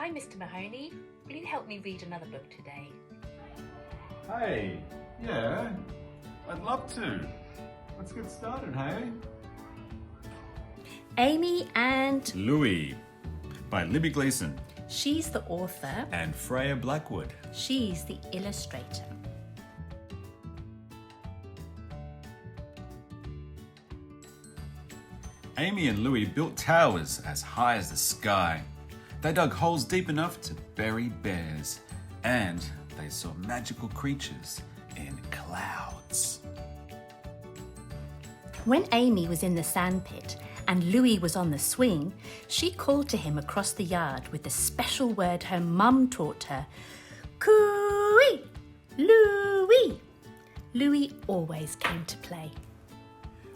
Hi, Mr. Mahoney. Will you help me read another book today? Hey, yeah, I'd love to. Let's get started, hey? Amy and... Louie by Libby Glesson She's the author. and Freya Blackwood. She's the illustrator. Amy and Louie built towers as high as the sky. They dug holes deep enough to bury bears, and they saw magical creatures in clouds. When Amy was in the sandpit and Louis was on the swing, she called to him across the yard with the special word her mum taught her. Cooey! Louis! Louis always came to play.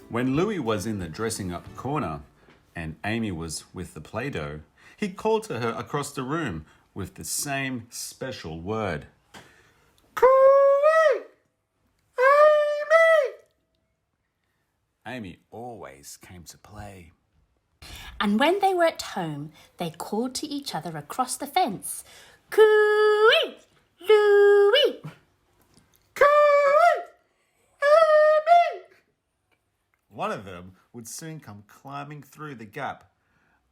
When Louie was in the dressing up corner and Amy was with the Play-Doh, he called to her across the room with the same special word. Cooey! Amy! Amy always came to play. And when they were at home, they called to each other across the fence. Cooey! Louis! Cooey! Amy! One of them would soon come climbing through the gap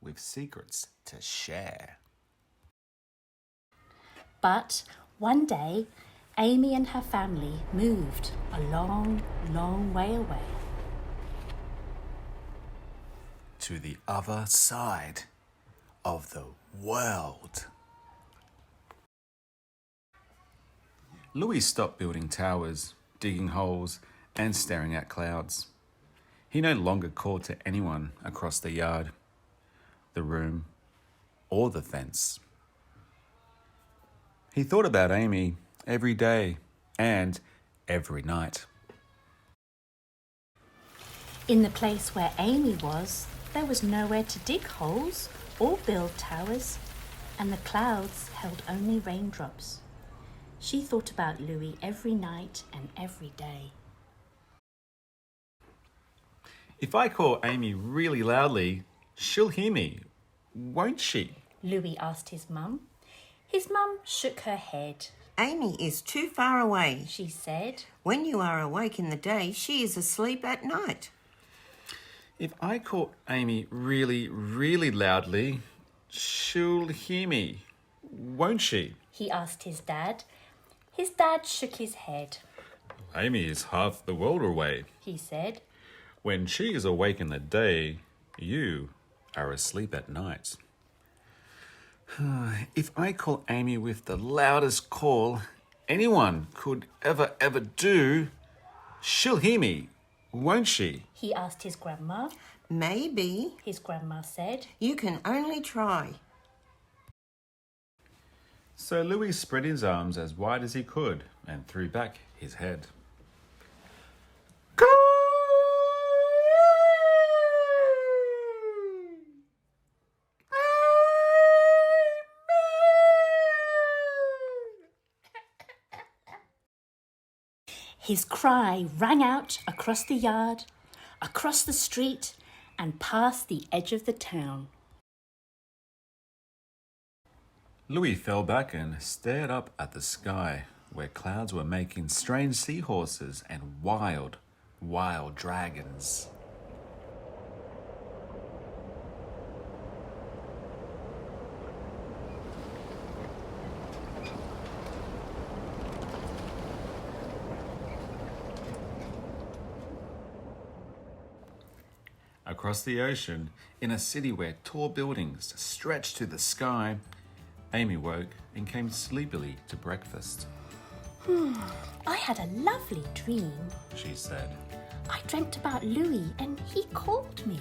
with secrets to share. But one day, Amy and her family moved a long, long way away. To the other side of the world. Louis stopped building towers, digging holes, and staring at clouds. He no longer called to anyone across the yard, the room, or the fence. He thought about Amy every day and every night. In the place where Amy was, there was nowhere to dig holes or build towers, and the clouds held only raindrops. She thought about Louis every night and every day. If I call Amy really loudly, she'll hear me, won't she? Louis asked his mum. His mum shook her head. Amy is too far away. She said, When you are awake in the day, she is asleep at night. If I call Amy really, really loudly, she'll hear me, won't she? he asked his dad. His dad shook his head. Amy is half the world away. He said, When she is awake in the day, you are asleep at night. If I call Amy with the loudest call anyone could ever do, she'll hear me, won't she? he asked his grandma. Maybe. His grandma said. You can only try. So Louis spread his arms as wide as he could and threw back his head. His cry rang out across the yard, across the street, and past the edge of the town. Louis fell back and stared up at the sky, where clouds were making strange seahorses and wild, wild dragons. Across the ocean, in a city where tall buildings stretched to the sky, Amy woke and came sleepily to breakfast. I had a lovely dream. She said. I dreamt about Louis and he called me.